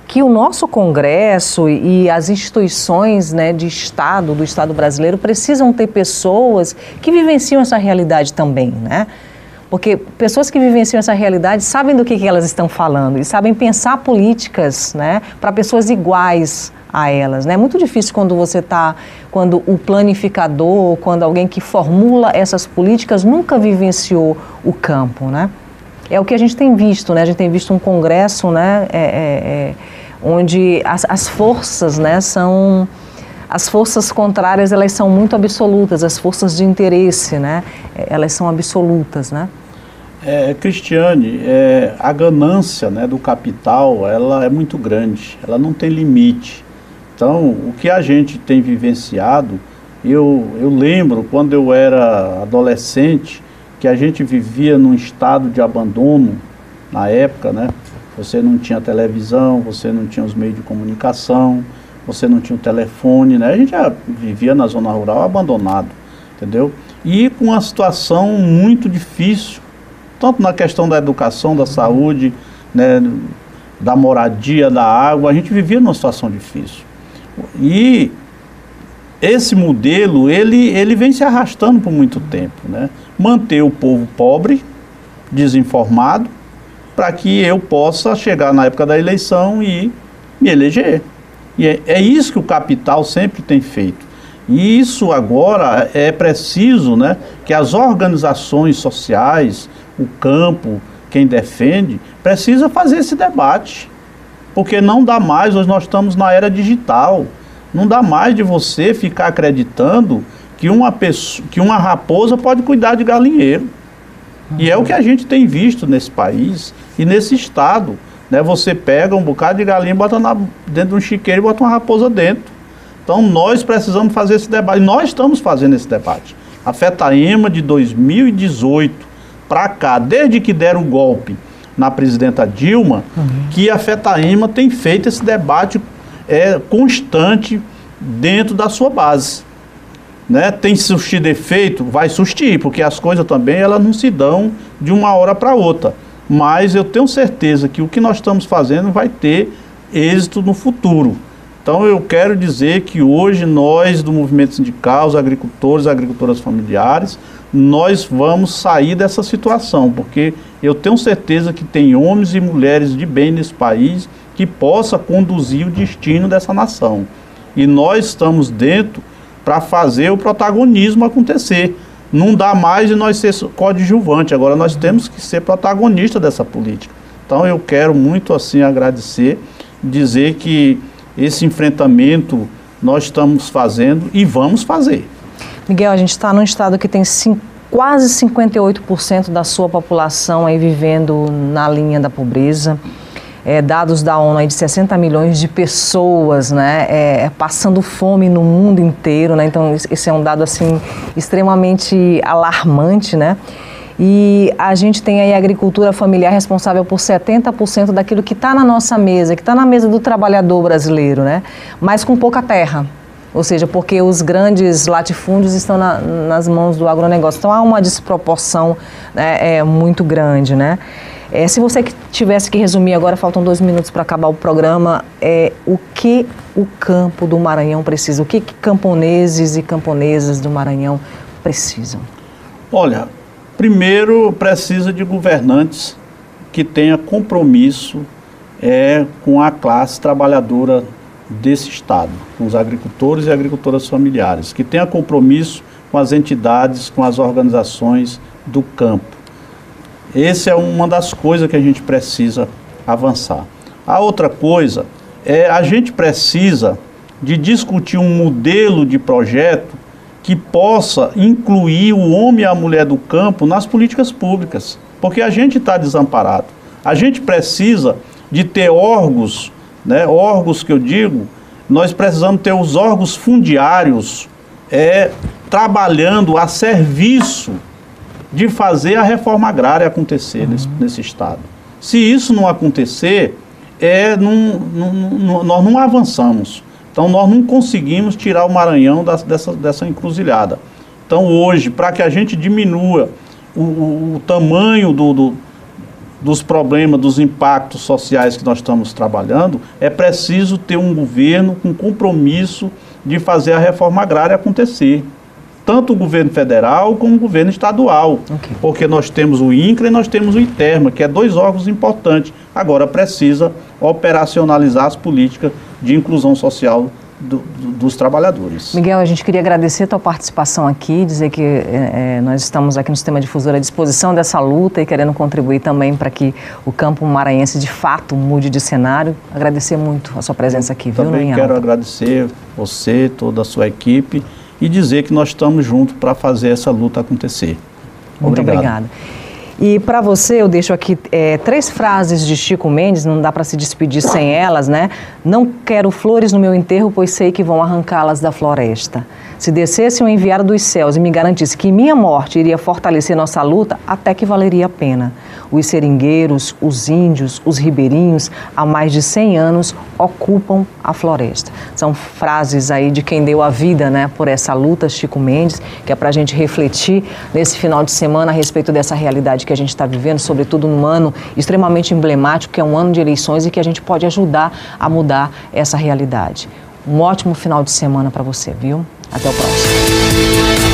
que o nosso Congresso e as instituições, né, do Estado brasileiro, precisam ter pessoas que vivenciam essa realidade também, né? Porque pessoas que vivenciam essa realidade sabem do que elas estão falando e sabem pensar políticas, né, para pessoas iguais a elas, né? É muito difícil quando o planificador, quando alguém que formula essas políticas nunca vivenciou o campo, né? É o que a gente tem visto, né? A gente tem visto um Congresso, né, onde as forças, né, as forças contrárias, elas são muito absolutas, as forças de interesse, né, elas são absolutas, né? Cristiane, a ganância, né, do capital, ela é muito grande, ela não tem limite. Então, o que a gente tem vivenciado, eu lembro quando eu era adolescente, que a gente vivia num estado de abandono, na época, né? Você não tinha televisão, você não tinha os meios de comunicação, você não tinha o telefone, né? A gente já vivia na zona rural abandonado, entendeu? E com uma situação muito difícil, tanto na questão da educação, da saúde, né, da moradia, da água, a gente vivia numa situação difícil. E esse modelo, ele vem se arrastando por muito tempo, né? Manter o povo pobre, desinformado, para que eu possa chegar na época da eleição e me eleger. E é isso que o capital sempre tem feito. E isso agora é preciso, né, que as organizações sociais, o campo, quem defende, precisa fazer esse debate. Porque não dá mais, hoje nós estamos na era digital, não dá mais de você ficar acreditando que uma raposa pode cuidar de galinheiro. E é o que a gente tem visto nesse país e nesse estado, né? Você pega um bocado de galinha, bota dentro de um chiqueiro e bota uma raposa dentro. Então nós precisamos fazer esse debate, nós estamos fazendo esse debate. A FETAEMA de 2018 para cá, desde que deram o golpe na presidenta Dilma, que a FETAEMA tem feito esse debate constante dentro da sua base. Né? Tem surtido efeito? Vai surtir, porque as coisas também elas não se dão de uma hora para outra. mas eu tenho certeza que o que nós estamos fazendo vai ter êxito no futuro. Então eu quero dizer que hoje nós do movimento sindical, os agricultores, agricultoras familiares, nós vamos sair dessa situação, porque eu tenho certeza que tem homens e mulheres de bem nesse país que possa conduzir o destino dessa nação. E nós estamos dentro para fazer o protagonismo acontecer. Não dá mais de nós ser coadjuvante, agora nós temos que ser protagonista dessa política. Então eu quero muito assim agradecer, dizer que esse enfrentamento nós estamos fazendo e vamos fazer. Miguel, a gente está num estado que tem quase 58% da sua população aí vivendo na linha da pobreza. Dados da ONU aí de 60 milhões de pessoas, né, passando fome no mundo inteiro, né? Então esse é um dado assim extremamente alarmante, né? E a gente tem aí a agricultura familiar responsável por 70% daquilo que está na nossa mesa, que está na mesa do trabalhador brasileiro, né? Mas com pouca terra. Ou seja, porque os grandes latifúndios estão nas mãos do agronegócio. Então há uma desproporção, né, muito grande, né? Se você tivesse que resumir agora, faltam 2 minutos para acabar o programa, o que o campo do Maranhão precisa? O que camponeses e camponesas do Maranhão precisam? Olha, primeiro precisa de governantes que tenham compromisso com a classe trabalhadora desse estado, com os agricultores e agricultoras familiares, que tenha compromisso com as entidades, com as organizações do campo. Essa é uma das coisas que a gente precisa avançar. A outra coisa a gente precisa de discutir um modelo de projeto que possa incluir o homem e a mulher do campo nas políticas públicas, porque a gente está desamparado. A gente precisa de ter órgãos, né, órgãos que eu digo, nós precisamos ter os órgãos fundiários trabalhando a serviço de fazer a reforma agrária acontecer nesse estado. Se isso não acontecer, nós não avançamos. Então nós não conseguimos tirar o Maranhão dessa encruzilhada. Então hoje, para que a gente diminua o tamanho dos problemas, dos impactos sociais que nós estamos trabalhando, é preciso ter um governo com compromisso de fazer a reforma agrária acontecer. Tanto o governo federal como o governo estadual. Okay. Porque nós temos o INCRA e nós temos o ITERMA, que é 2 órgãos importantes. Agora precisa operacionalizar as políticas de inclusão social dos trabalhadores. Miguel, a gente queria agradecer a tua participação aqui, dizer que nós estamos aqui no Sistema Difusor à disposição dessa luta e querendo contribuir também para que o campo maranhense de fato mude de cenário. Agradecer muito a sua presença aqui, viu, Também quero agradecer você, toda a sua equipe, e dizer que nós estamos juntos para fazer essa luta acontecer. Muito obrigada. E para você, eu deixo aqui 3 frases de Chico Mendes, não dá para se despedir sem elas, né? Não quero flores no meu enterro, pois sei que vão arrancá-las da floresta. Se descesse um enviado dos céus e me garantisse que minha morte iria fortalecer nossa luta, até que valeria a pena. Os seringueiros, os índios, os ribeirinhos, há mais de 100 anos, ocupam a floresta. São frases aí de quem deu a vida, né, por essa luta, Chico Mendes, que é para a gente refletir nesse final de semana a respeito dessa realidade que a gente está vivendo, sobretudo num ano extremamente emblemático, que é um ano de eleições e que a gente pode ajudar a mudar essa realidade. Um ótimo final de semana para você, viu? Até o próximo.